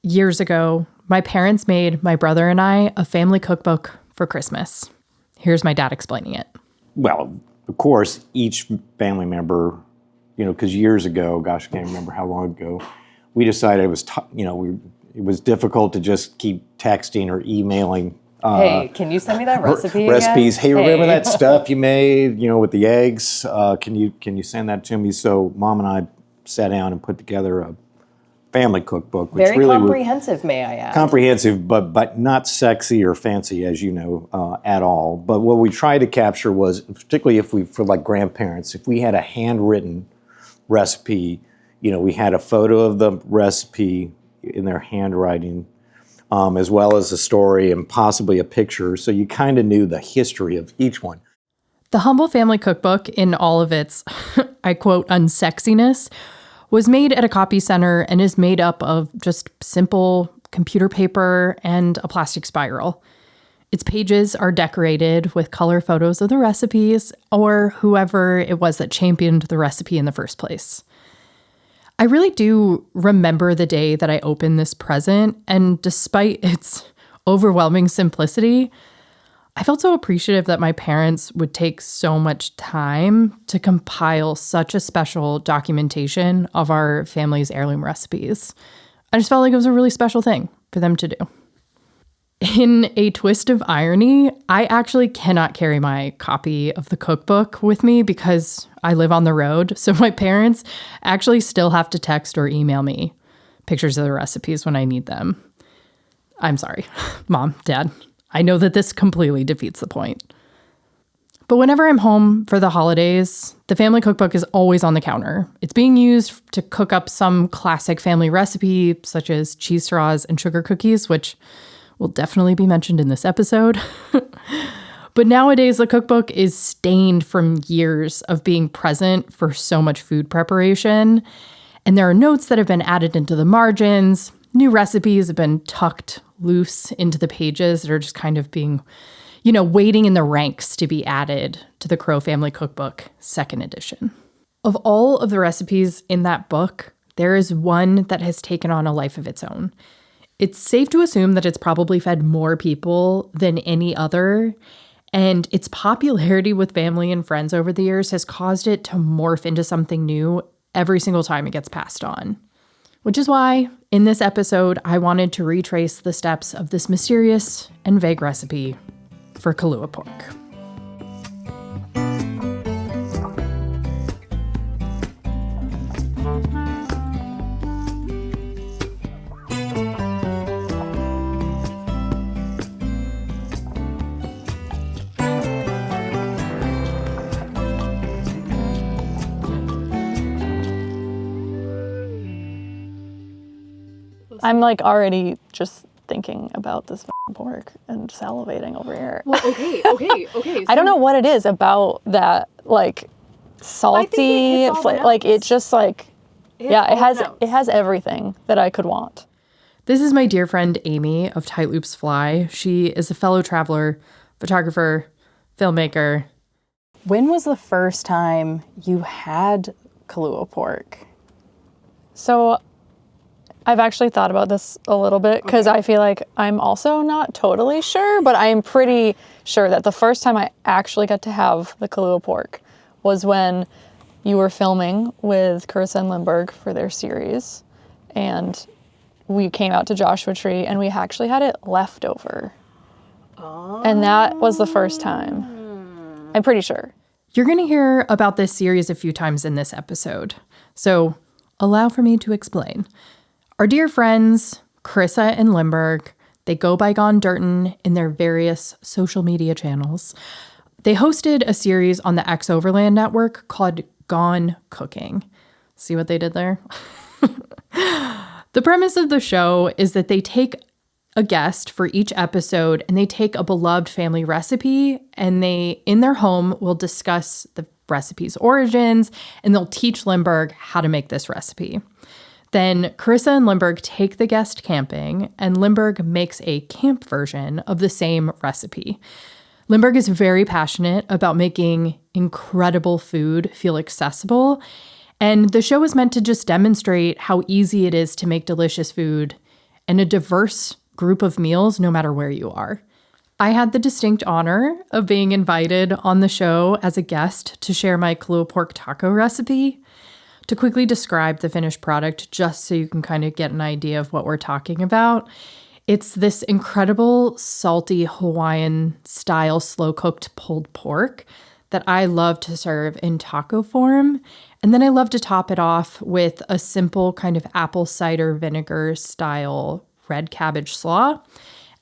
Years ago, my parents made my brother and I a family cookbook for Christmas. Here's my dad explaining it. Well, of course, each family member, because years ago, gosh, I can't remember how long ago, we decided it was, it was difficult to just keep texting or emailing. Hey, can you send me that recipe recipes? again? Hey, remember that stuff you made, with the eggs? Can you send that to me? So Mom and I sat down and put together a family cookbook, which Very really comprehensive, may I add. comprehensive, but not sexy or fancy, as you know, at all. But what we tried to capture was, particularly for like grandparents, if we had a handwritten recipe, we had a photo of the recipe in their handwriting, as well as a story and possibly a picture, so you kind of knew the history of each one. The Humble Family Cookbook, in all of its, I quote, unsexiness, was made at a copy center and is made up of just simple computer paper and a plastic spiral. Its pages are decorated with color photos of the recipes or whoever it was that championed the recipe in the first place. I really do remember the day that I opened this present, and despite its overwhelming simplicity, I felt so appreciative that my parents would take so much time to compile such a special documentation of our family's heirloom recipes. I just felt like it was a really special thing for them to do. In a twist of irony, I actually cannot carry my copy of the cookbook with me because I live on the road, so my parents actually still have to text or email me pictures of the recipes when I need them. I'm sorry, Mom, Dad. I know that this completely defeats the point. But whenever I'm home for the holidays, the family cookbook is always on the counter. It's being used to cook up some classic family recipe, such as cheese straws and sugar cookies, which will definitely be mentioned in this episode. But nowadays, the cookbook is stained from years of being present for so much food preparation. And there are notes that have been added into the margins. New recipes have been tucked loose into the pages that are just kind of being, waiting in the ranks to be added to the Crow Family Cookbook, 2nd edition. Of all of the recipes in that book, there is one that has taken on a life of its own. It's safe to assume that it's probably fed more people than any other, and its popularity with family and friends over the years has caused it to morph into something new every single time it gets passed on. Which is why, in this episode, I wanted to retrace the steps of this mysterious and vague recipe for Kalua Pork. I'm already just thinking about this pork and salivating over here. Well, okay. So I don't know what it is about that, salty, it's just it has everything that I could want. This is my dear friend Amy of Tight Loops Fly. She is a fellow traveler, photographer, filmmaker. When was the first time you had Kalua pork? So I've actually thought about this a little bit because I feel like I'm also not totally sure, but I am pretty sure that the first time I actually got to have the Kalua pork was when you were filming with Carissa and Lindbergh for their series, and we came out to Joshua Tree and we actually had it left over. Oh. And that was the first time. I'm pretty sure. You're going to hear about this series a few times in this episode, so allow for me to explain. Our dear friends, Carissa and Lindbergh, they go by Gone Dirtin in their various social media channels. They hosted a series on the X Overland network called Gone Cooking. See what they did there? The premise of the show is that they take a guest for each episode and they take a beloved family recipe and they, in their home, will discuss the recipe's origins and they'll teach Lindbergh how to make this recipe. Then Carissa and Lindbergh take the guest camping, and Lindbergh makes a camp version of the same recipe. Lindbergh is very passionate about making incredible food feel accessible, and the show is meant to just demonstrate how easy it is to make delicious food and a diverse group of meals no matter where you are. I had the distinct honor of being invited on the show as a guest to share my Kalua Pork taco recipe. To quickly describe the finished product, just so you can kind of get an idea of what we're talking about, it's this incredible salty Hawaiian-style slow-cooked pulled pork that I love to serve in taco form. And then I love to top it off with a simple kind of apple cider vinegar style red cabbage slaw,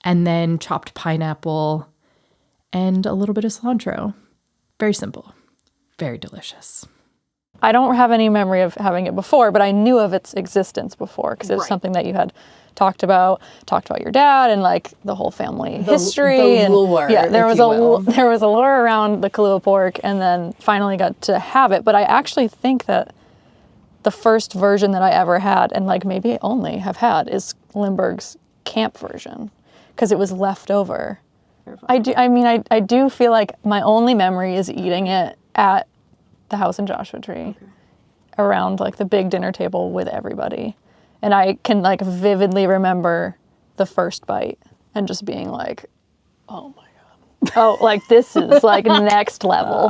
and then chopped pineapple and a little bit of cilantro. Very simple, very delicious. I don't have any memory of having it before, but I knew of its existence before because it was something that you had talked about your dad and like the whole family history. The lure, yeah, there was a lure around the Kalua pork, and then finally got to have it. But I actually think that the first version that I ever had, and like maybe only have had, is Lindbergh's camp version because it was left over. I do feel like my only memory is eating it at the house in Joshua Tree around like the big dinner table with everybody. And I can like vividly remember the first bite and just being like, oh my God. Oh, like this is like next level.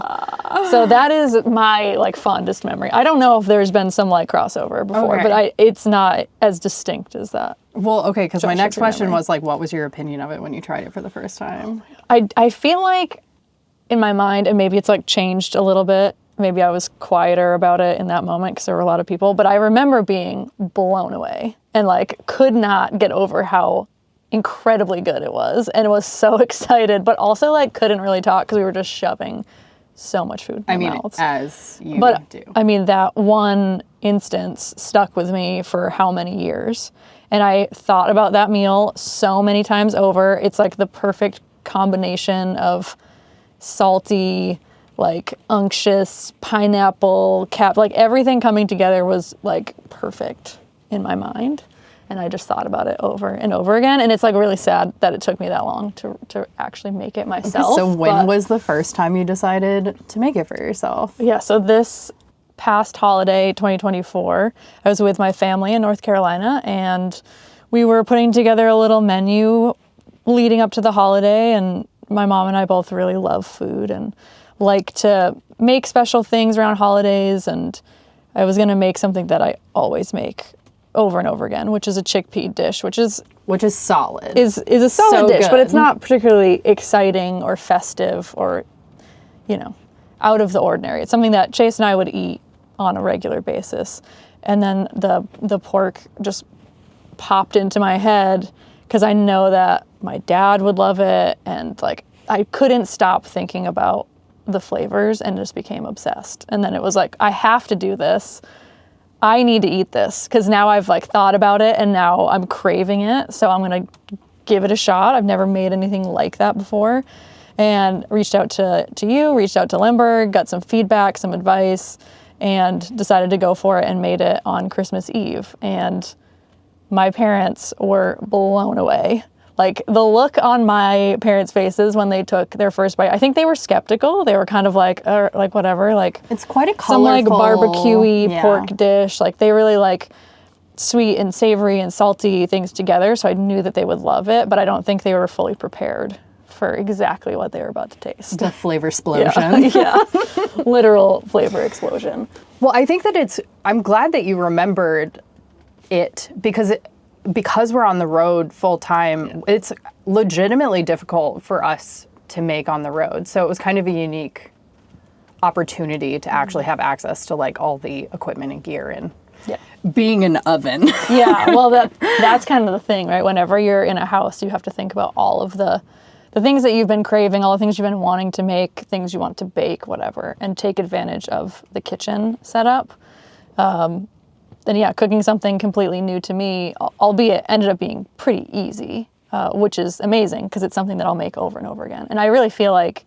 So that is my like fondest memory. I don't know if there's been some like crossover before, but it's not as distinct as that. Well, okay, because my next question was like, what was your opinion of it when you tried it for the first time? I feel like in my mind, and maybe it's like changed a little bit, maybe I was quieter about it in that moment because there were a lot of people, but I remember being blown away and like could not get over how incredibly good it was, and was so excited, but also like couldn't really talk because we were just shoving so much food in our mouths. As you do. I mean, that one instance stuck with me for how many years, and I thought about that meal so many times over. It's like the perfect combination of salty, like unctuous, pineapple, like everything coming together was like perfect in my mind. And I just thought about it over and over again. And it's like really sad that it took me that long to actually make it myself. So when was the first time you decided to make it for yourself? Yeah, so this past holiday, 2024, I was with my family in North Carolina, and we were putting together a little menu leading up to the holiday. And my mom and I both really love food and like to make special things around holidays, and I was going to make something that I always make over and over again, which is a chickpea dish, which is solid. Is a solid dish, but it's not particularly exciting or festive or, you know, out of the ordinary. It's something that Chase and I would eat on a regular basis. And then the pork just popped into my head because I know that my dad would love it, and like I couldn't stop thinking about the flavors and just became obsessed. And then it was like, I have to do this. I need to eat this because now I've like thought about it and now I'm craving it. So I'm going to give it a shot. I've never made anything like that before, and reached out to you, reached out to Lindbergh, got some feedback, some advice, and decided to go for it and made it on Christmas Eve. And my parents were blown away. Like the look on my parents' faces when they took their first bite, I think they were skeptical. They were kind of like whatever, like it's quite a colorful, some like barbecue-y pork dish. Like they really like sweet and savory and salty things together. So I knew that they would love it, but I don't think they were fully prepared for exactly what they were about to taste. The flavor explosion. Yeah. Literal flavor explosion. Well, I think that I'm glad that you remembered it because we're on the road full time, it's legitimately difficult for us to make on the road. So it was kind of a unique opportunity to actually have access to like all the equipment and gear and being an oven. Yeah, well that's kind of the thing, right? Whenever you're in a house, you have to think about all of the things that you've been craving, all the things you've been wanting to make, things you want to bake, whatever, and take advantage of the kitchen setup. Then yeah, cooking something completely new to me, albeit ended up being pretty easy, which is amazing because it's something that I'll make over and over again. And I really feel like,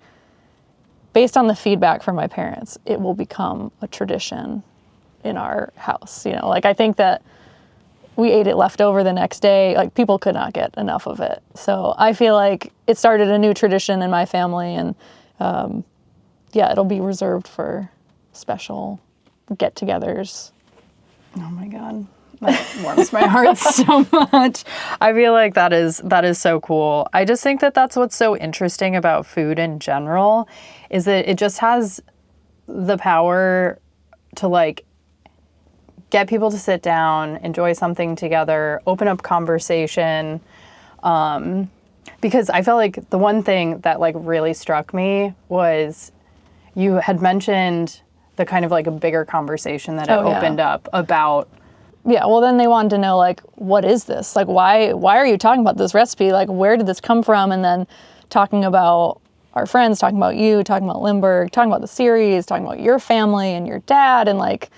based on the feedback from my parents, it will become a tradition in our house. You know, like I think that we ate it left over the next day. Like people could not get enough of it. So I feel like it started a new tradition in my family, and it'll be reserved for special get-togethers. Oh my God. That warms my heart so much. I feel like that is so cool. I just think that that's what's so interesting about food in general, is that it just has the power to like get people to sit down, enjoy something together, open up conversation. Because I felt like the one thing that like really struck me was you had mentioned the kind of like a bigger conversation that it opened up about. Yeah, well, then they wanted to know, like, what is this? Like, why are you talking about this recipe? Like, where did this come from? And then talking about our friends, talking about you, talking about Lindbergh, talking about the series, talking about your family and your dad and, like,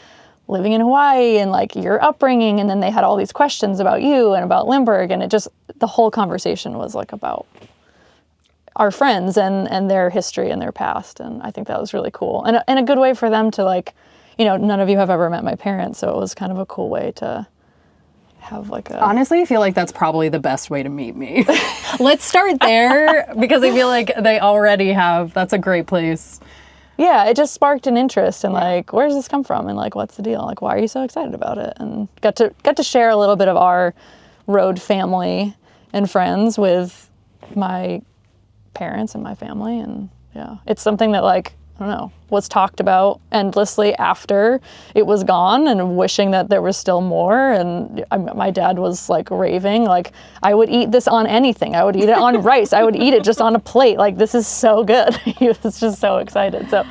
living in Hawaii and, like, your upbringing. And then they had all these questions about you and about Lindbergh. And it just, the whole conversation was, like, about our friends and their history and their past. And I think that was really cool. And a good way for them to, like, you know, none of you have ever met my parents, so it was kind of a cool way to have like a... Honestly, I feel like that's probably the best way to meet me. Let's start there, because I feel like they already have, that's a great place. Yeah, it just sparked an interest in like, where does this come from? And like, what's the deal? Like, why are you so excited about it? And got to share a little bit of our road family and friends with my parents and my family. And yeah, it's something that like, I don't know, was talked about endlessly after it was gone and wishing that there was still more. And my dad was like raving, like, I would eat this on anything. I would eat it on rice. I would eat it just on a plate. Like, this is so good. He was just so excited. So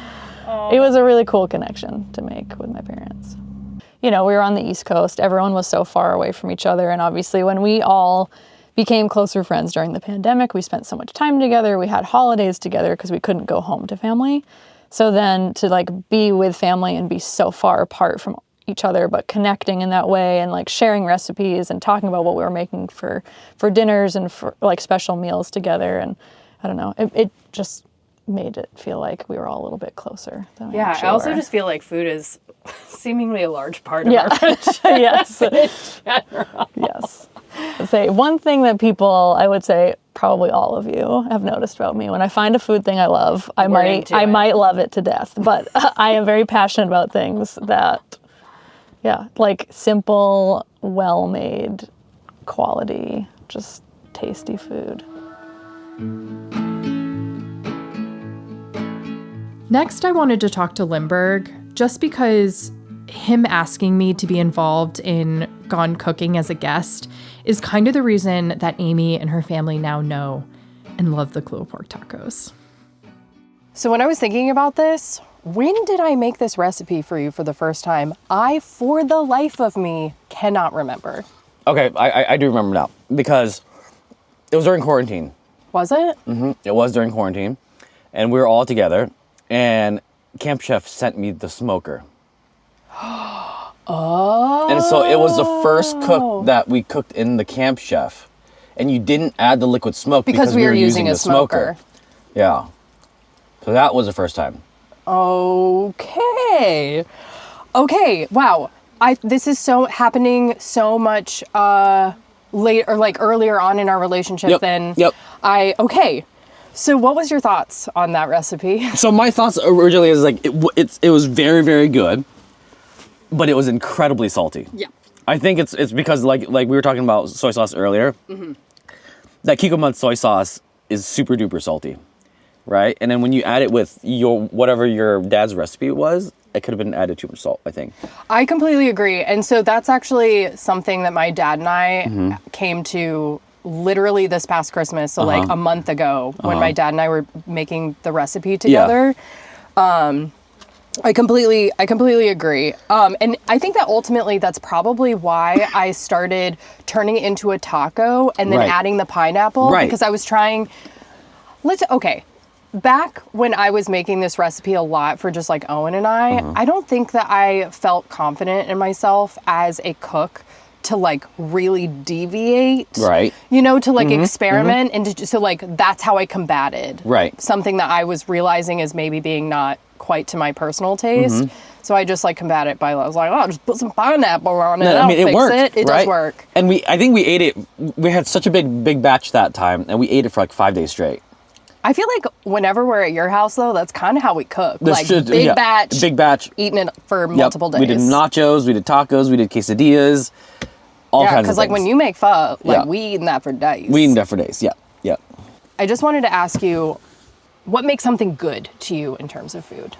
it was a really cool connection to make with my parents. You know, we were on the East Coast. Everyone was so far away from each other. And obviously when we all became closer friends during the pandemic, we spent so much time together. We had holidays together because we couldn't go home to family. So then to like be with family and be so far apart from each other, but connecting in that way and like sharing recipes and talking about what we were making for dinners and for like special meals together. And I don't know, it just made it feel like we were all a little bit closer than we actually I also were. just feel like food is seemingly a large part of our friendship. Yes. In general. Yes. I'd say one thing that people, I would say probably all of you have noticed about me, when I find a food thing I love, I might love it to death, but I am very passionate about things that, like simple, well-made, quality, just tasty food. Next, I wanted to talk to Lindbergh just because him asking me to be involved in Gone Cooking as a guest is kind of the reason that Amy and her family now know and love the Kalua Pork tacos. So when I was thinking about this, when did I make this recipe for you for the first time? I, for the life of me, cannot remember. Okay, I do remember now, because it was during quarantine. Was it? Mm-hmm. It was during quarantine, and we were all together, and Camp Chef sent me the smoker. Oh. And so it was the first cook that we cooked in the Camp Chef, and you didn't add the liquid smoke because we were using a smoker. Yeah. So that was the first time. Okay. Wow. This is so happening so much late or like earlier on in our relationship than okay. So what was your thoughts on that recipe? So my thoughts originally is like it was very, very good, but it was incredibly salty. Yeah. I think it's because like we were talking about soy sauce earlier. Mm-hmm. That Kikkoman soy sauce is super duper salty, right? And then when you add it with whatever your dad's recipe was, it could have been added too much salt, I think. I completely agree. And so that's actually something that my dad and I came to literally this past Christmas, so like a month ago, when my dad and I were making the recipe together. I completely agree. And I think that ultimately that's probably why I started turning it into a taco and then adding the pineapple, because I was trying, back when I was making this recipe a lot for just like Owen and I don't think that I felt confident in myself as a cook to like really deviate, you know, to like experiment and to, so like that's how I combated something that I was realizing as maybe being not quite to my personal taste. So I just like combat it by, I was like, just put some pineapple on it. No, I mean, it worked. It does work. And I think we ate it. We had such a big batch that time, and we ate it for like 5 days straight. I feel like whenever we're at your house, though, that's kind of how we cook. That's Like true, big batch. Big batch. Eating it for Yep. multiple days. We did nachos, we did tacos, we did quesadillas, all Yeah, kinds of because like things. when you make pho, like Yeah. we eating that for days. We eat that for days. Yeah. Yeah. I just wanted to ask you, what makes something good to you in terms of food?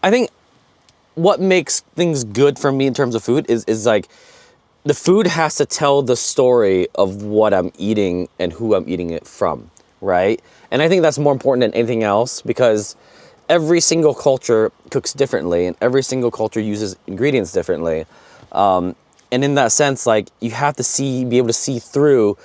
I think what makes things good for me in terms of food is like the food has to tell the story of what I'm eating and who I'm eating it from, right? And I think that's more important than anything else because every single culture cooks differently and every single culture uses ingredients differently. And in that sense, like you have to be able to see through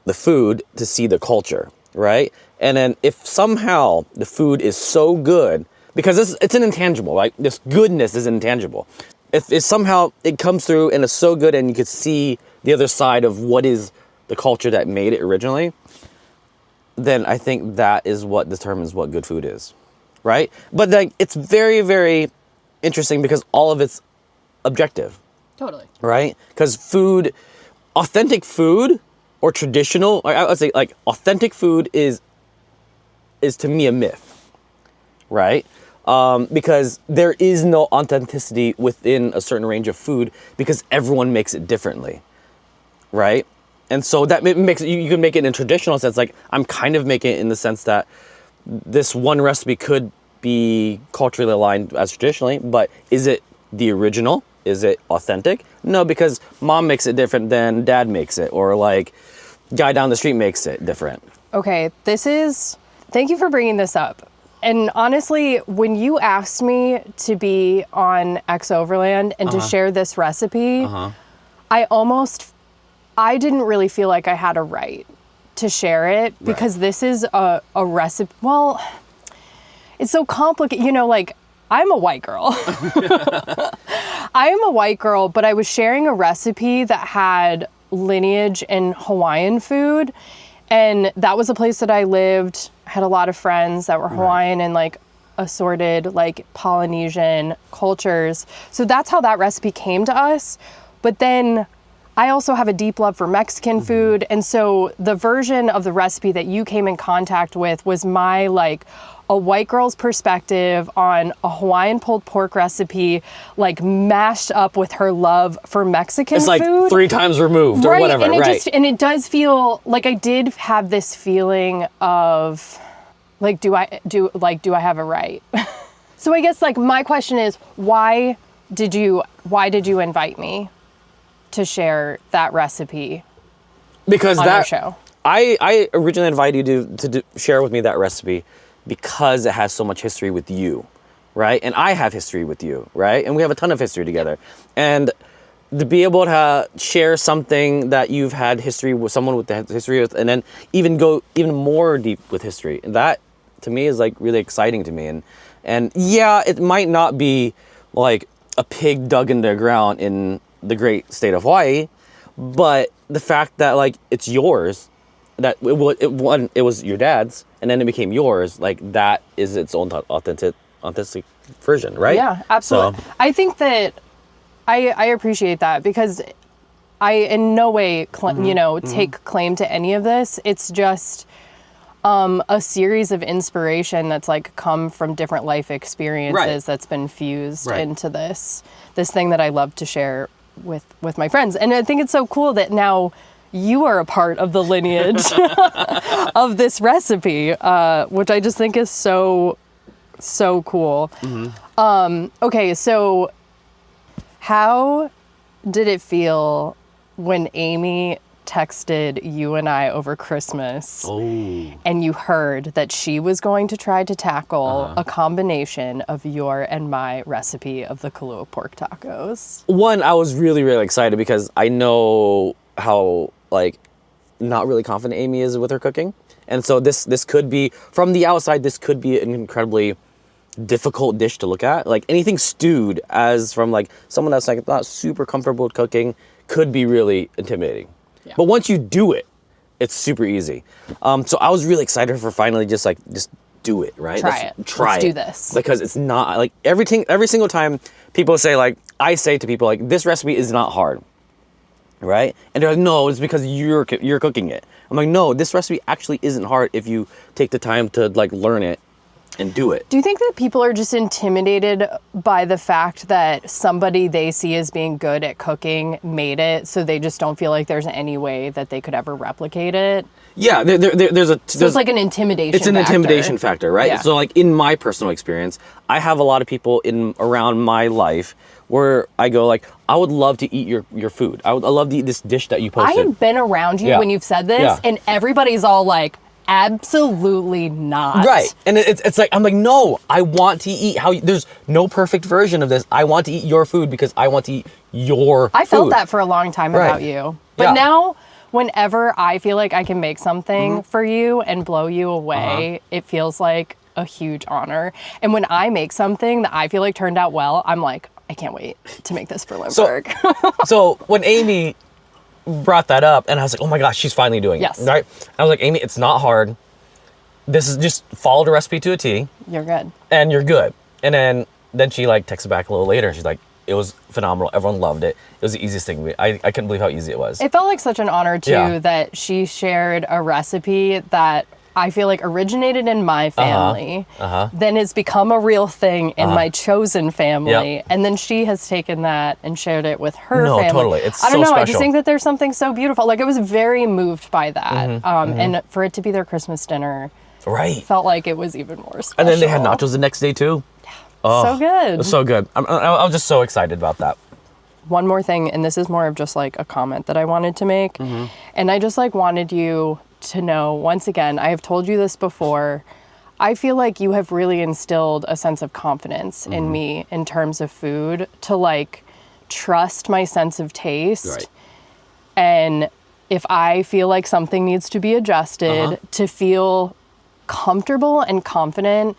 the food to see the culture, right? And then if somehow the food is so good, because it's an intangible, right? This goodness is intangible. If somehow it comes through and it's so good and you could see the other side of what is the culture that made it originally, then I think that is what determines what good food is, right? But like it's very, very interesting because all of it's objective. Totally. Right? Because authentic food or traditional, I would say like authentic food is to me a myth, right? Because there is no authenticity within a certain range of food because everyone makes it differently, right? And so that makes you can make it in a traditional sense. Like I'm kind of making it in the sense that this one recipe could be culturally aligned as traditionally, but is it the original? Is it authentic? No, because mom makes it different than dad makes it, or like guy down the street makes it different. Okay, thank you for bringing this up. And honestly, when you asked me to be on X Overland and to share this recipe, I didn't really feel like I had a right to share it because this is a recipe. Well, it's so complicated. You know, like I'm a white girl. I am a white girl, but I was sharing a recipe that had lineage in Hawaiian food. And that was a place that I lived. I had a lot of friends that were Hawaiian and like assorted like Polynesian cultures. So that's how that recipe came to us. But then I also have a deep love for Mexican food. And so the version of the recipe that you came in contact with was my like a white girl's perspective on a Hawaiian pulled pork recipe, like mashed up with her love for Mexican food. It's like 3 times removed or whatever, and right? And it does feel like I did have this feeling of like, do I have a right? So I guess like my question is, why did you invite me to share that recipe Because on your show? I originally invited you to share with me that recipe because it has so much history with you, right? And I have history with you, right? And we have a ton of history together. And to be able to share something that you've had history with someone with the history with, and then even go even more deep with history, that to me is like really exciting to me. And yeah, it might not be like a pig dug in the ground in the great state of Hawaii, but the fact that like it's yours, that it was your dad's, and then it became yours, like that is its own authentic version, right? Yeah, absolutely. So, I think that I appreciate that because I in no way take claim to any of this. It's just a series of inspiration that's like come from different life experiences that's been fused into this thing that I love to share with my friends. And I think it's so cool that now you are a part of the lineage of this recipe, which I just think is so cool. Okay, so how did it feel when Amy texted you and I over Christmas and you heard that she was going to try to tackle a combination of your and my recipe of the Kalua pork tacos? One, I was really, really excited because I know how like not really confident Amy is with her cooking. And so this could be, from the outside, this could be an incredibly difficult dish to look at. Like anything stewed, as from like someone that's like not super comfortable with cooking, could be really intimidating. Yeah. But once you do it, it's super easy. So I was really excited for finally just do it, right? Let's do this. Because it's not like every single time people say, like, I say to people like, this recipe is not hard. right? And they're like, no, it's because you're cooking it. I'm like, no, this recipe actually isn't hard if you take the time to like learn it and do it. Do you think that people are just intimidated by the fact that somebody they see as being good at cooking made it, so they just don't feel like there's any way that they could ever replicate it? Yeah, there's it's like an intimidation It's an intimidation factor, right? Yeah. So like in my personal experience, I have a lot of people around my life where I go like, I would love to eat your food. I love to eat this dish that you I posted. have been around you when you've said this, and everybody's all like, absolutely not. Right. And it's like, I'm like, no, I want to eat there's no perfect version of this. I want to eat your food because I want to eat your I felt food. that for a long time about you. But now, whenever I feel like I can make something for you and blow you away, it feels like a huge honor. And when I make something that I feel like turned out well, I'm like, I can't wait to make this for Lindbergh. So when Amy brought that up, and I was like, oh my gosh, she's finally doing it. Right? I was like, Amy, it's not hard. This is just follow the recipe to a T. You're good. And you're good. And then she like texted back a little later, and she's like, it was phenomenal. Everyone loved it. It was the easiest thing. I couldn't believe how easy it was. It felt like such an honor, too, that she shared a recipe that I feel like originated in my family, then has become a real thing in my chosen family, and then she has taken that and shared it with her family. No, totally. It's I don't so know. special. I just think that there's something so beautiful. Like, I was very moved by that. And for it to be their Christmas dinner, felt like it was even more special. And then they had nachos the next day, too. Oh, so good. It was so good. I was just so excited about that. One more thing, and this is more of just like a comment that I wanted to make. And I just like wanted you to know, once again, I have told you this before, I feel like you have really instilled a sense of confidence in me in terms of food, to like trust my sense of taste. Right. And if I feel like something needs to be adjusted, to feel comfortable and confident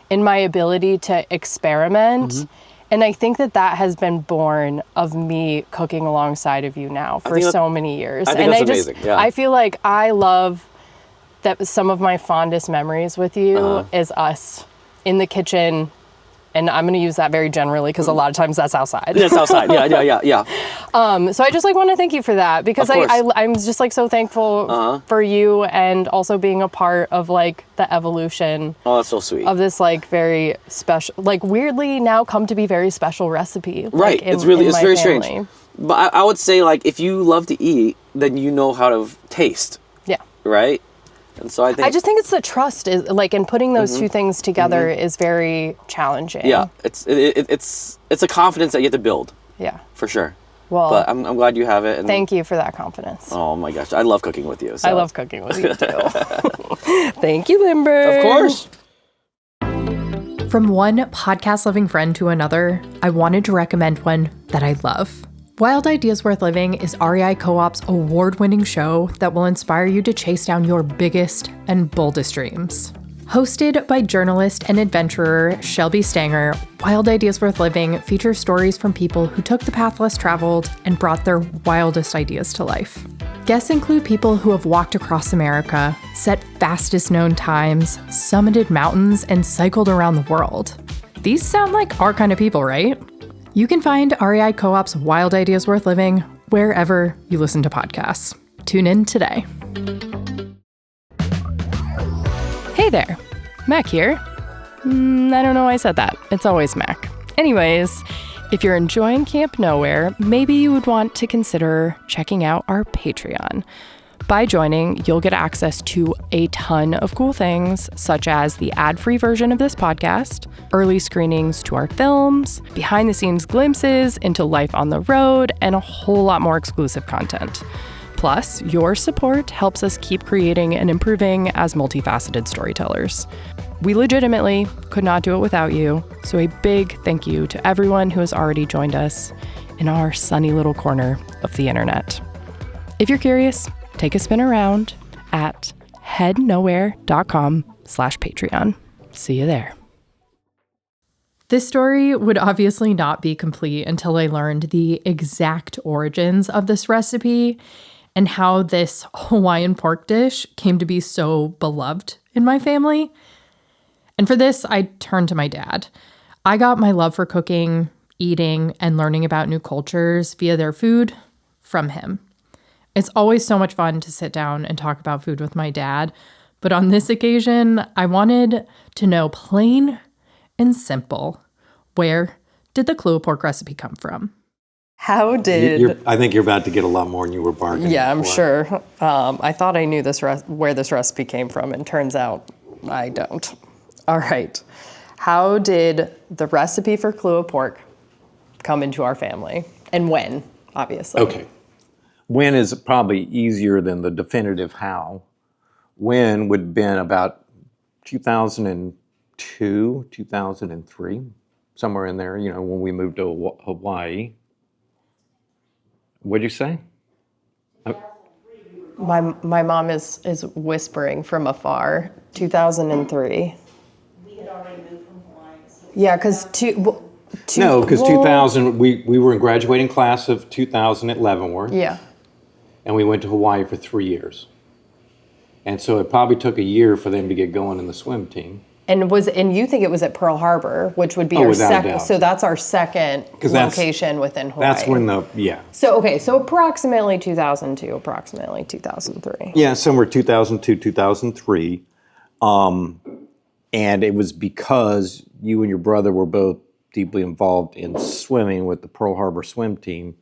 in my ability to experiment. And I think that has been born of me cooking alongside of you now for so many years. I think that's amazing. Yeah. I feel like I love that some of my fondest memories with you is us in the kitchen. And I'm going to use that very generally because a lot of times that's outside. It's outside. Yeah. So I just like want to thank you for that, because I'm just like so thankful for you, and also being a part of like the evolution. Oh, that's so sweet. Of this like very special, like weirdly now come to be very special recipe. Right. Like, it's very strange. But I would say like if you love to eat, then you know how to taste. Yeah. Right. And so I just think it's the trust is like, in putting those two things together is very challenging. Yeah, it's a confidence that you have to build. Yeah, for sure. Well, but I'm glad you have it. And thank you for that confidence. Oh my gosh, I love cooking with you. So. I love cooking with you too. Thank you, Lindbergh. Of course. From one podcast-loving friend to another, I wanted to recommend one that I love. Wild Ideas Worth Living is REI Co-op's award-winning show that will inspire you to chase down your biggest and boldest dreams. Hosted by journalist and adventurer Shelby Stanger, Wild Ideas Worth Living features stories from people who took the path less traveled and brought their wildest ideas to life. Guests include people who have walked across America, set fastest known times, summited mountains, and cycled around the world. These sound like our kind of people, right? You can find REI Co-op's Wild Ideas Worth Living wherever you listen to podcasts. Tune in today. Hey there, Mac here. I don't know why I said that. It's always Mac. Anyways, if you're enjoying Camp Nowhere, maybe you would want to consider checking out our Patreon. By joining, you'll get access to a ton of cool things, such as the ad-free version of this podcast, early screenings to our films, behind-the-scenes glimpses into life on the road, and a whole lot more exclusive content. Plus, your support helps us keep creating and improving as multifaceted storytellers. We legitimately could not do it without you, so a big thank you to everyone who has already joined us in our sunny little corner of the internet. If you're curious, take a spin around at headnowhere.com/Patreon. See you there. This story would obviously not be complete until I learned the exact origins of this recipe and how this Hawaiian pork dish came to be so beloved in my family. And for this, I turned to my dad. I got my love for cooking, eating, and learning about new cultures via their food from him. It's always so much fun to sit down and talk about food with my dad, but on this occasion, I wanted to know plain and simple, where did the Kalua pork recipe come from? How did... I think you're about to get a lot more than you were bargaining Yeah, I'm for. sure. I thought I knew where this recipe came from, and turns out I don't. All right. How did the recipe for Kalua pork come into our family? And when, obviously. Okay. When is probably easier than the definitive how. When would have been about 2002, 2003, somewhere in there, when we moved to Hawaii. What'd you say? My mom is whispering from afar. 2003. We had already moved from Hawaii. So Yeah, because 2000, we were in graduating class of 2000 at Leavenworth. Yeah. And we went to Hawaii for 3 years. And so it probably took a year for them to get going in the swim team. And you think it was at Pearl Harbor, which would be our without a second. doubt. So that's our second location within Hawaii. That's when So approximately 2002, approximately 2003. Yeah, somewhere 2002, 2003. And it was because you and your brother were both deeply involved in swimming with the Pearl Harbor swim team,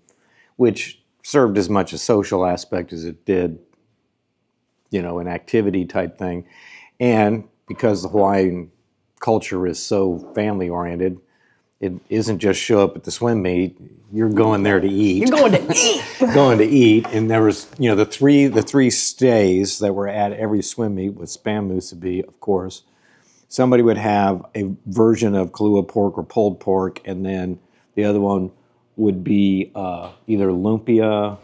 which served as much a social aspect as it did, an activity type thing. And because the Hawaiian culture is so family oriented, it isn't just show up at the swim meet. You're going there to eat. You're going to eat. Going to eat. And there was, the three stays that were at every swim meet with spam musubi, of course. Somebody would have a version of Kalua pork or pulled pork, and then the other one would be either lumpia.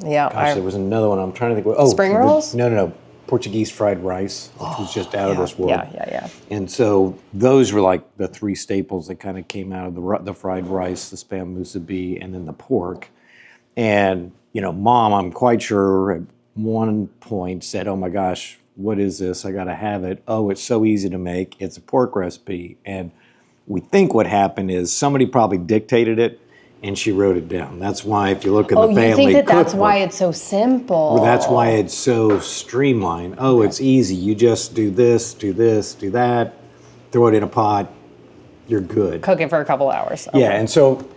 Yeah. Gosh, there was another one I'm trying to think of. Oh, Spring rolls? No. Portuguese fried rice, which was just out of this world. Yeah. And so those were like the three staples that kind of came out of the fried rice, the spam musubi, and then the pork. And, Mom, I'm quite sure at one point said, oh my gosh, what is this? I got to have it. Oh, it's so easy to make. It's a pork recipe. And we think what happened is somebody probably dictated it and she wrote it down. That's why if you look in the family you think that's cookbook, why it's so simple. well, that's why it's so streamlined. Oh, it's easy. You just do this, do that, throw it in a pot, you're good. Cook it for a couple hours. Yeah, and so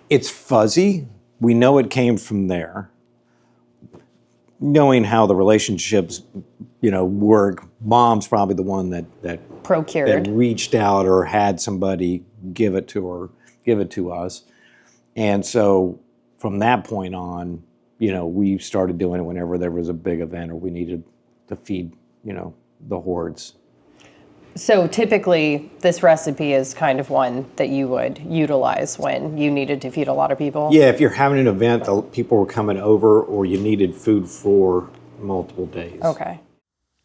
it's fuzzy. We know it came from there. Knowing how the relationships, work, Mom's probably the one that Procured. that reached out or had somebody give it to us. And so from that point on, we started doing it whenever there was a big event or we needed to feed, the hordes. So typically, this recipe is kind of one that you would utilize when you needed to feed a lot of people? Yeah, if you're having an event, people were coming over or you needed food for multiple days. Okay.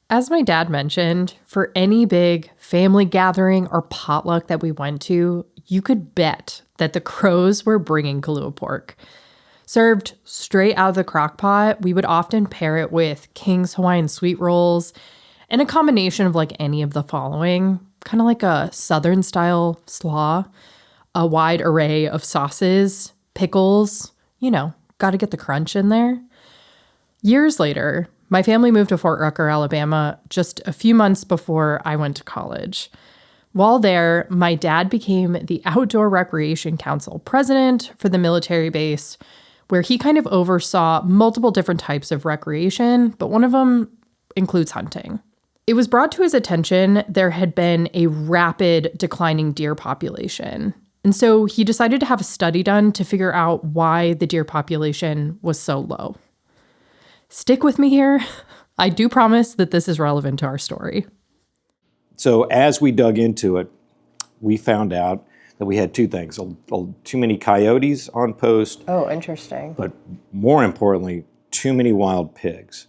As my dad mentioned, for any big family gathering or potluck that we went to, you could bet that the Crows were bringing Kalua pork. Served straight out of the crock pot, we would often pair it with King's Hawaiian sweet rolls and a combination of like any of the following, kind of like a Southern style slaw, a wide array of sauces, pickles, got to get the crunch in there. Years later, my family moved to Fort Rucker, Alabama, just a few months before I went to college. While there, my dad became the Outdoor Recreation Council president for the military base, where he kind of oversaw multiple different types of recreation, but one of them includes hunting. It was brought to his attention there had been a rapid declining deer population. And so he decided to have a study done to figure out why the deer population was so low. Stick with me here. I do promise that this is relevant to our story. So as we dug into it, we found out that we had two things. Too many coyotes on post. Oh, interesting. But more importantly, too many wild pigs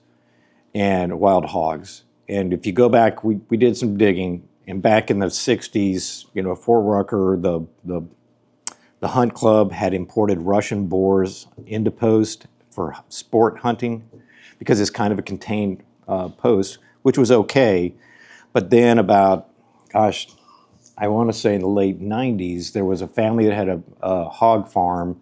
and wild hogs. And if you go back, we did some digging. And back in the 60s, Fort Rucker, the hunt club had imported Russian boars into post for sport hunting because it's kind of a contained post, which was okay. But then about, I want to say in the late 90s, there was a family that had a hog farm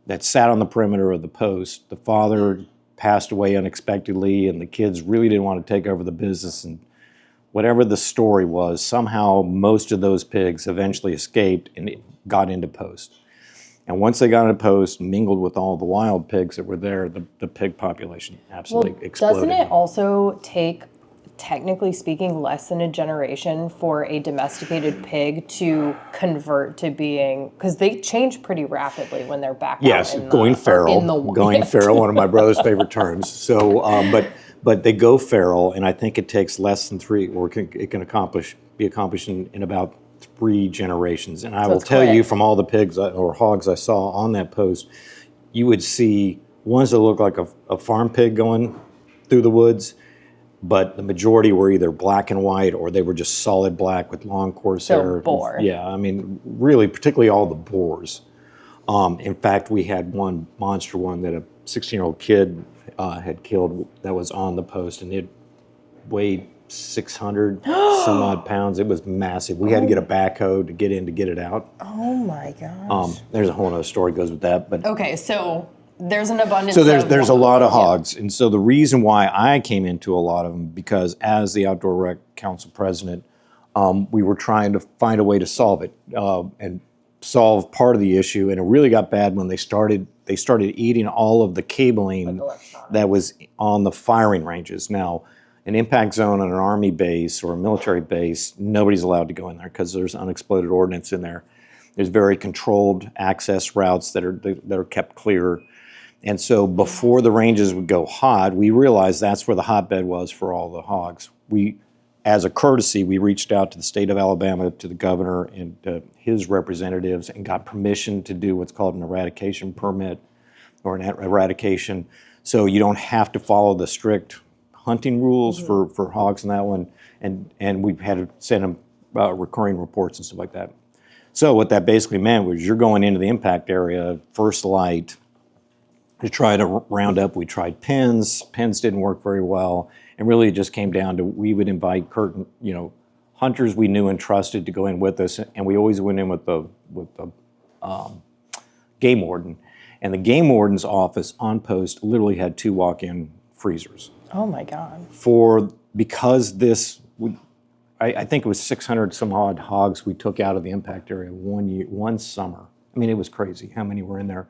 that sat on the perimeter of the post. The father passed away unexpectedly, and the kids really didn't want to take over the business. And whatever the story was, somehow most of those pigs eventually escaped and got into post. And once they got into post, mingled with all the wild pigs that were there, the pig population absolutely exploded. Doesn't it also take, technically speaking, less than a generation for a domesticated pig to convert to being, because they change pretty rapidly when they're back Yes, out in going the, feral. in the Going feral, one of my brother's favorite terms. So, but they go feral, and I think it takes less than 3, or it can be accomplished in about 3 generations. And I will tell you, from all the pigs or hogs I saw on that post, you would see ones that look like a farm pig going through the woods, but the majority were either black and white or they were just solid black with long coarse hair. boar. Yeah, I mean, really, particularly all the boars. In fact, we had one monster one that a 16-year-old kid had killed that was on the post, and it weighed 600 some odd pounds. It was massive. We had to get a backhoe to get in to get it out. Oh my gosh. There's a whole other story that goes with that, but Okay, so there's an abundance. so there's a lot of yeah. hogs, and so the reason why I came into a lot of them, because as the Outdoor Rec Council president, we were trying to find a way to solve it and solve part of the issue, and it really got bad when they started eating all of the cabling that was on the firing ranges. Now, an impact zone on an Army base or a military base, nobody's allowed to go in there because there's unexploded ordnance in there. There's very controlled access routes that are kept clear. And so before the ranges would go hot, we realized that's where the hotbed was for all the hogs. As a courtesy, we reached out to the state of Alabama, to the governor and his representatives, and got permission to do what's called an eradication permit or an eradication. So you don't have to follow the strict hunting rules for hogs in that one. And we've had to send them recurring reports and stuff like that. So what that basically meant was you're going into the impact area, first light, to try to round up. We tried pens. Pens didn't work very well. And really it just came down to, we would invite hunters we knew and trusted to go in with us. And we always went in with the game warden. And the game warden's office on post literally had 2 walk-in freezers. Oh my God. Because I think it was 600 some odd hogs we took out of the impact area one summer. I mean, it was crazy how many were in there.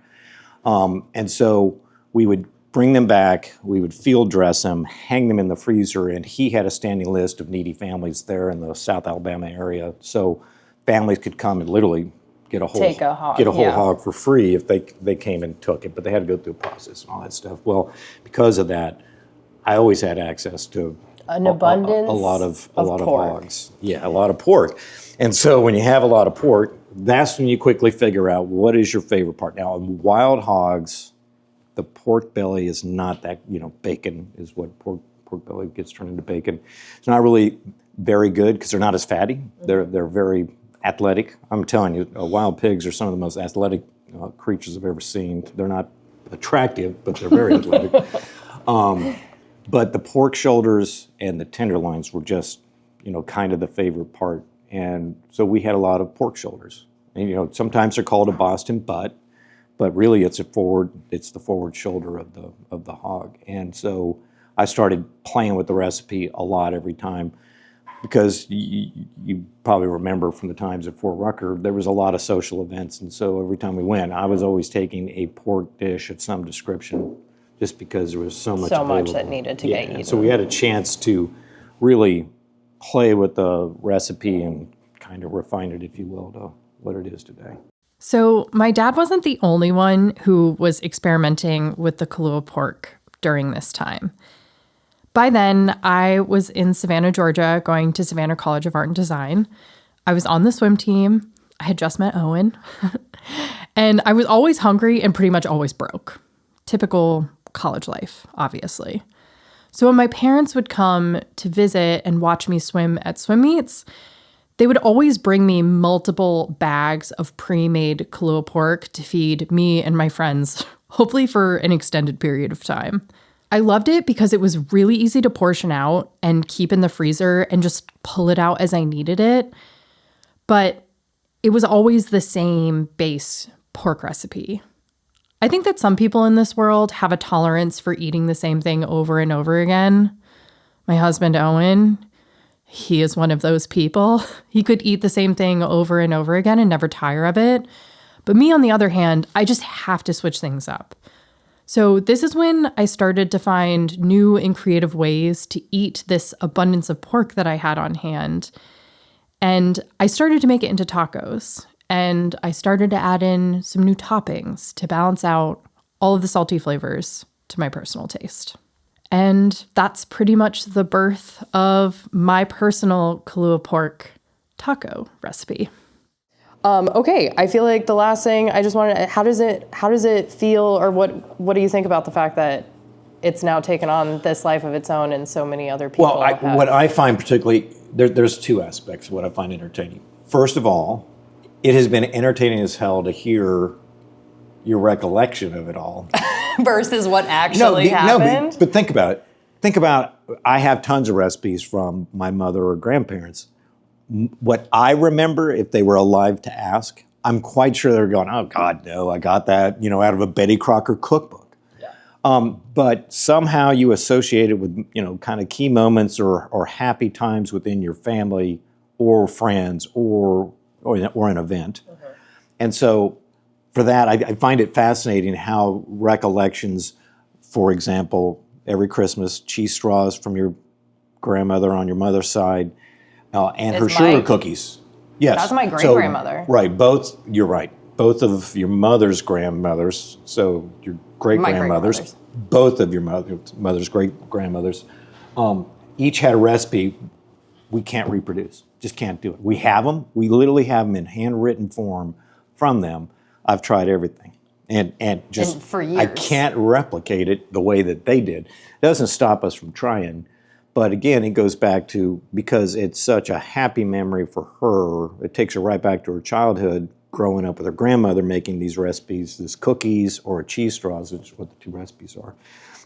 And so we would bring them back, we would field dress them, hang them in the freezer, and he had a standing list of needy families there in the South Alabama area. So families could come and literally get a whole hog for free if they came and took it, but they had to go through a process and all that stuff. Well, because of that, I always had access to an abundance a lot of pork. hogs. Yeah, a lot of pork. And so when you have a lot of pork, that's when you quickly figure out what is your favorite part. Now, in wild hogs, the pork belly is not that, bacon is what pork belly gets turned into bacon. It's not really very good because they're not as fatty. They're very athletic. I'm telling you, wild pigs are some of the most athletic creatures I've ever seen. They're not attractive, but they're very athletic. But the pork shoulders and the tenderloins were just, kind of the favorite part. And so we had a lot of pork shoulders. And, sometimes they're called a Boston butt, but really it's the forward shoulder of the hog. And so I started playing with the recipe a lot every time, because you probably remember from the times at Fort Rucker, there was a lot of social events. And so every time we went, I was always taking a pork dish of some description, just because there was so much that needed to get eaten. So we had a chance to really play with the recipe and kind of refine it, if you will, to what it is today. So my dad wasn't the only one who was experimenting with the Kalua pork during this time. By then, I was in Savannah, Georgia, going to Savannah College of Art and Design. I was on the swim team. I had just met Owen. And I was always hungry and pretty much always broke. Typical college life, obviously. So when my parents would come to visit and watch me swim at swim meets, they would always bring me multiple bags of pre-made Kalua pork to feed me and my friends, hopefully for an extended period of time. I loved it because it was really easy to portion out and keep in the freezer and just pull it out as I needed it. But it was always the same base pork recipe. I think that some people in this world have a tolerance for eating the same thing over and over again. My husband, Owen, he is one of those people. He could eat the same thing over and over again and never tire of it. But me, on the other hand, I just have to switch things up. So this is when I started to find new and creative ways to eat this abundance of pork that I had on hand. And I started to make it into tacos. And I started to add in some new toppings to balance out all of the salty flavors to my personal taste. And that's pretty much the birth of my personal Kalua Pork taco recipe. Okay, I feel like the last thing I just wanted to, how does it feel, or what do you think about the fact that it's now taken on this life of its own and so many other people have? What I find particularly, there's two aspects of what I find entertaining. First of all, it has been entertaining as hell to hear your recollection of it all. Versus what actually happened? But think about it. Think about, I have tons of recipes from my mother or grandparents. What I remember, if they were alive to ask, I'm quite sure they're going, oh God, no, I got that, out of a Betty Crocker cookbook. Yeah. But somehow you associate it with, kind of key moments or happy times within your family or friends or an event. Mm-hmm. And so for that, I find it fascinating how recollections, for example, every Christmas, cheese straws from your grandmother on your mother's side, and her sugar cookies. Yes. That's my great-grandmother. So, right, you're right. Both of your mother's grandmothers, so your great-grandmothers, both of your mother's great-grandmothers, each had a recipe we can't reproduce. Just can't do it. We have them. We literally have them in handwritten form from them. I've tried everything. And for years. I can't replicate it the way that they did. It doesn't stop us from trying. But again, it goes back to, because it's such a happy memory for her, it takes her right back to her childhood, growing up with her grandmother making these recipes, this cookies or cheese straws, which is what the two recipes are.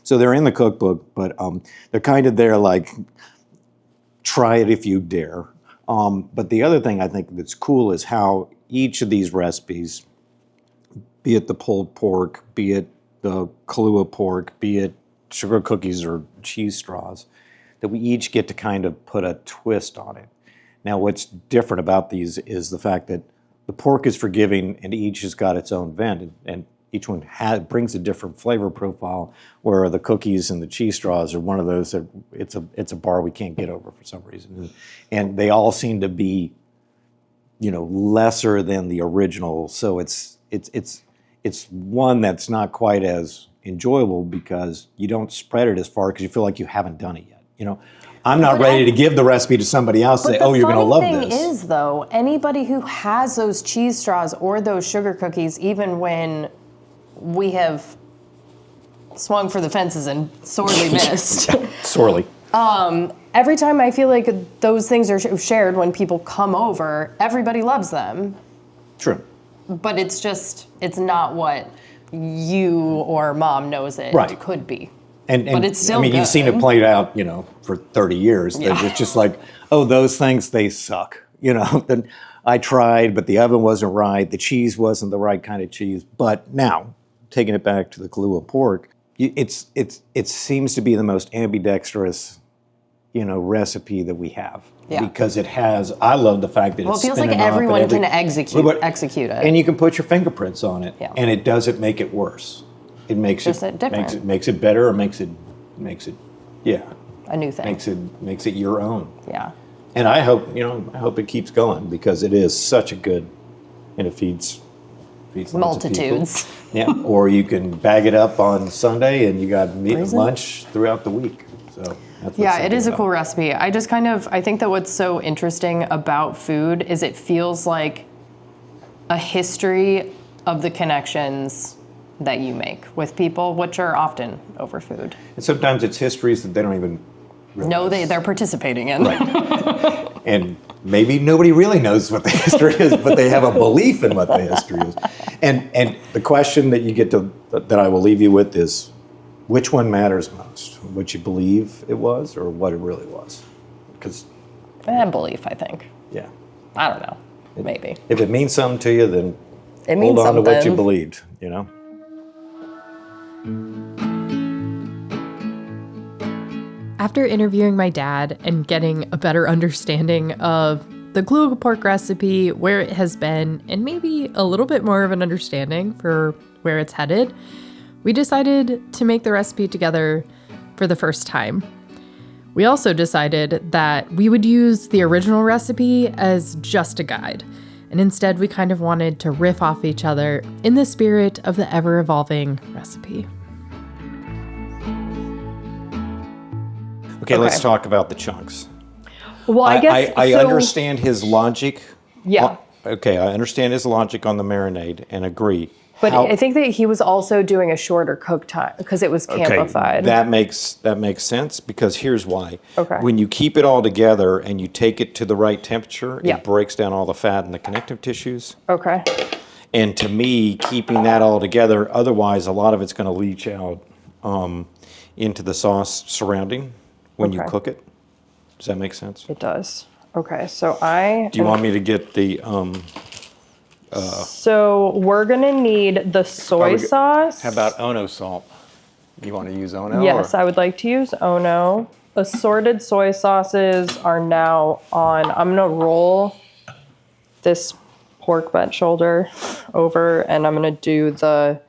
So they're in the cookbook, but they're kind of there like, try it if you dare. But the other thing I think that's cool is how each of these recipes, be it the pulled pork, be it the Kalua pork, be it sugar cookies or cheese straws, that we each get to kind of put a twist on it. Now, what's different about these is the fact that the pork is forgiving and each has got its own vent, and each one brings a different flavor profile, where the cookies and the cheese straws are one of those that it's a bar we can't get over for some reason. And they all seem to be, lesser than the original. So it's one that's not quite as enjoyable because you don't spread it as far because you feel like you haven't done it yet. I'm not ready to give the recipe to somebody else and say, oh, you're going to love this. The funny thing is, though, anybody who has those cheese straws or those sugar cookies, even when we have swung for the fences and sorely missed. Sorely. Every time I feel like those things are shared when people come over, everybody loves them. True. But it's not what you or mom knows it could be. But it's still good. You've seen it played out, for 30 years. Yeah. It's just like, oh, those things, they suck. Then I tried, but the oven wasn't right. The cheese wasn't the right kind of cheese. But now, taking it back to the Kalua pork, it seems to be the most ambidextrous, recipe that we have. Yeah. Because it has, I love the fact that it's spinning off. Well, it feels like everyone can execute it. And you can put your fingerprints on it, and it doesn't make it worse. It makes it different. Makes it better, or makes it a new thing. Makes it your own. Yeah. And I hope it keeps going, because it is such a good, and it feeds multitudes. Yeah. Or you can bag it up on Sunday and you got meat and lunch throughout the week. So that's it is a cool recipe. I think that what's so interesting about food is it feels like a history of the connections that you make with people, which are often over food. And sometimes it's histories that they don't even realize. No, they're participating in. Right. And maybe nobody really knows what the history is, but they have a belief in what the history is. And the question that you get to, that I will leave you with, is, which one matters most? What you believe it was, or what it really was? Because belief, I think. Yeah. I don't know. Maybe. If it means something to you, then hold on to what you believed, After interviewing my dad and getting a better understanding of the Kalua Pork recipe, where it has been, and maybe a little bit more of an understanding for where it's headed, we decided to make the recipe together for the first time. We also decided that we would use the original recipe as just a guide, and instead we kind of wanted to riff off each other in the spirit of the ever-evolving recipe. Okay, let's talk about the chunks. Well, I guess I so, understand his logic. Yeah. Okay, I understand his logic on the marinade and agree. But I think that he was also doing a shorter cook time because it was campified. That makes sense because here's why. Okay. When you keep it all together and you take it to the right temperature, Yeah. it breaks down all the fat and the connective tissues. Okay. And to me, keeping that all together, otherwise a lot of it's going to leach out into the sauce surrounding when you Okay. cook it. Does that make sense? It does. Okay, so Do you want me to get the So we're gonna need the soy sauce. How about Ono salt? You want to use Ono? Yes, or? I would like to use Ono. Assorted soy sauces are now on. I'm gonna roll this pork butt shoulder over, and I'm gonna do the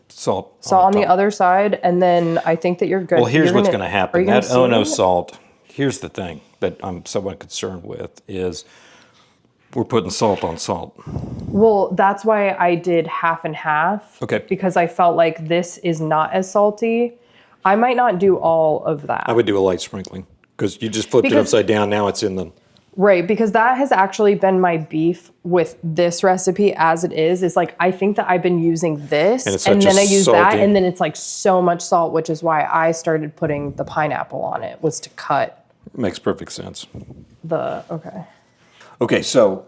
Salt. salt on the top. other side, and then I think that you're good. Well, here's You're what's gonna- going to are happen. you gonna That Ono season it? salt, here's the thing that I'm somewhat concerned with is we're putting salt on salt. Well, that's why I did half and half. Okay. Because I felt like this is not as salty. I might not do all of that. I would do a light sprinkling because you just flipped it Because- upside down. Now it's in the. Right, because that has actually been my beef with this recipe as it is like I think that I've been using this And it's and such then a I use that salty- and then it's like so much salt, which is why I started putting the pineapple on it, was to cut Makes perfect sense. okay. Okay, so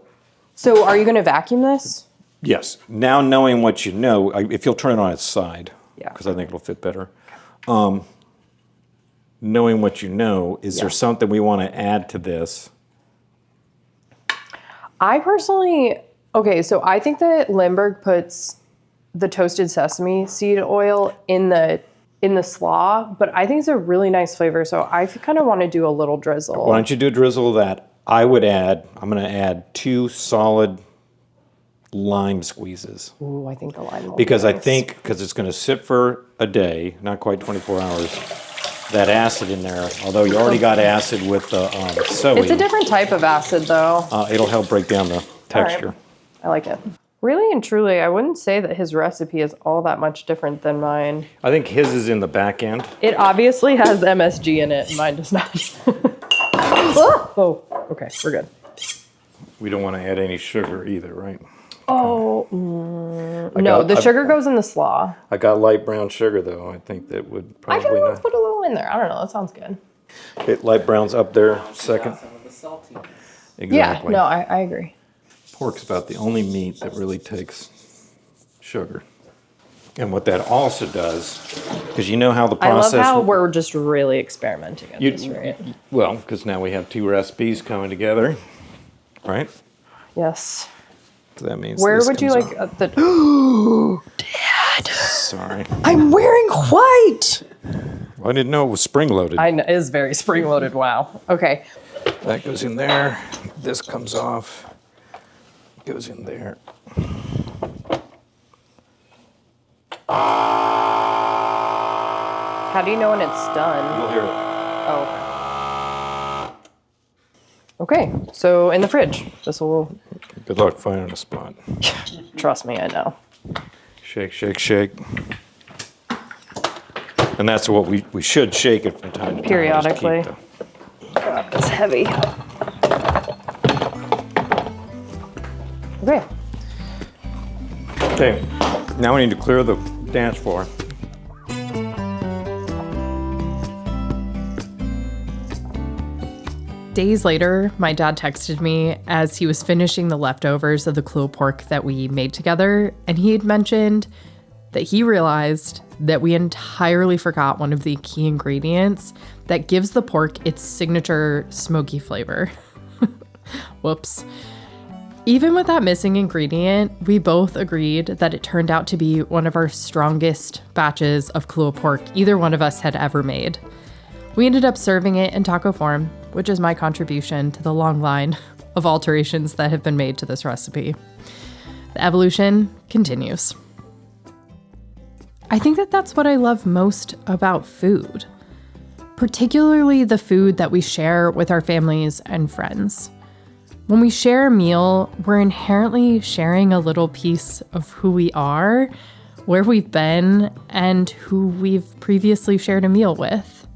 So are you gonna vacuum this? yes, now knowing what you know, if you'll turn it on its side, Yeah. because I think it'll fit better. Knowing what you know, is there something we want to add to this? I personally, okay, so I think that Limburg puts the toasted sesame seed oil in the slaw, but I think it's a really nice flavor, so I kind of want to do a little drizzle. Why don't you do a drizzle of that? I'm going to add 2 solid lime squeezes. Ooh, I think the lime will Because be I nice. think, because it's going to sit for a day, not quite 24 hours, that acid in there, although you already got acid with the soy, It's a different type of acid, though. it'll help break down the texture. I like it. Really and truly, I wouldn't say that his recipe is all that much different than mine. I think his is in the back end. It obviously has MSG in it, and mine does not. Oh, okay, we're good. We don't want to add any sugar either, right? Oh, no, the sugar goes in the slaw. I got light brown sugar though. I think that would I probably can not. put a little in there. I don't know. That sounds good. Okay, light brown's up there second. Exactly. Yeah, no, I agree. Pork's about the only meat that really takes sugar. And what that also does, because you know how the I love process. how we're just really experimenting at this rate. Well, because now we have 2 recipes coming together, right? Yes. So that means. Where this would you comes like out. the? Sorry, I'm wearing white. I didn't know it was spring loaded. I know, it is very spring loaded. Wow. Okay. That goes in there. This comes off. Goes in there. How do you know when it's done? You'll hear it. Oh. Okay, so in the fridge. This will, Good luck finding a spot. trust me, I know. Shake, shake, shake. And that's what we should shake it from time to time. Periodically. Just keep It's heavy. Okay. Okay, now we need to clear the dance floor. Days later, my dad texted me as he was finishing the leftovers of the Kalua pork that we made together, and he had mentioned that he realized that we entirely forgot one of the key ingredients that gives the pork its signature smoky flavor. Whoops. Even with that missing ingredient, we both agreed that it turned out to be one of our strongest batches of Kalua pork either one of us had ever made. We ended up serving it in taco form, which is my contribution to the long line of alterations that have been made to this recipe. The evolution continues. I think that that's what I love most about food, particularly the food that we share with our families and friends. When we share a meal, we're inherently sharing a little piece of who we are, where we've been, and who we've previously shared a meal with.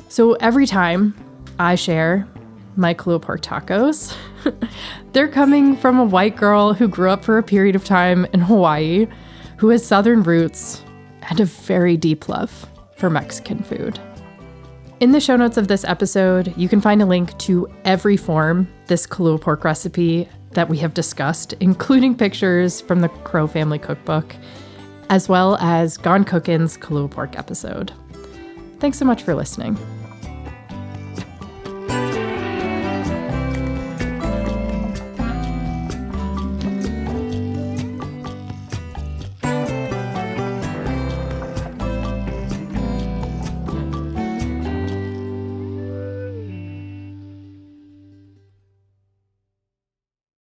So every time I share my Kalua Pork tacos, they're coming from a white girl who grew up for a period of time in Hawaii, who has Southern roots and a very deep love for Mexican food. In the show notes of this episode, you can find a link to every form this Kalua Pork recipe that we have discussed, including pictures from the Crow Family Cookbook, as well as Gone Cookin's Kalua Pork episode. Thanks so much for listening.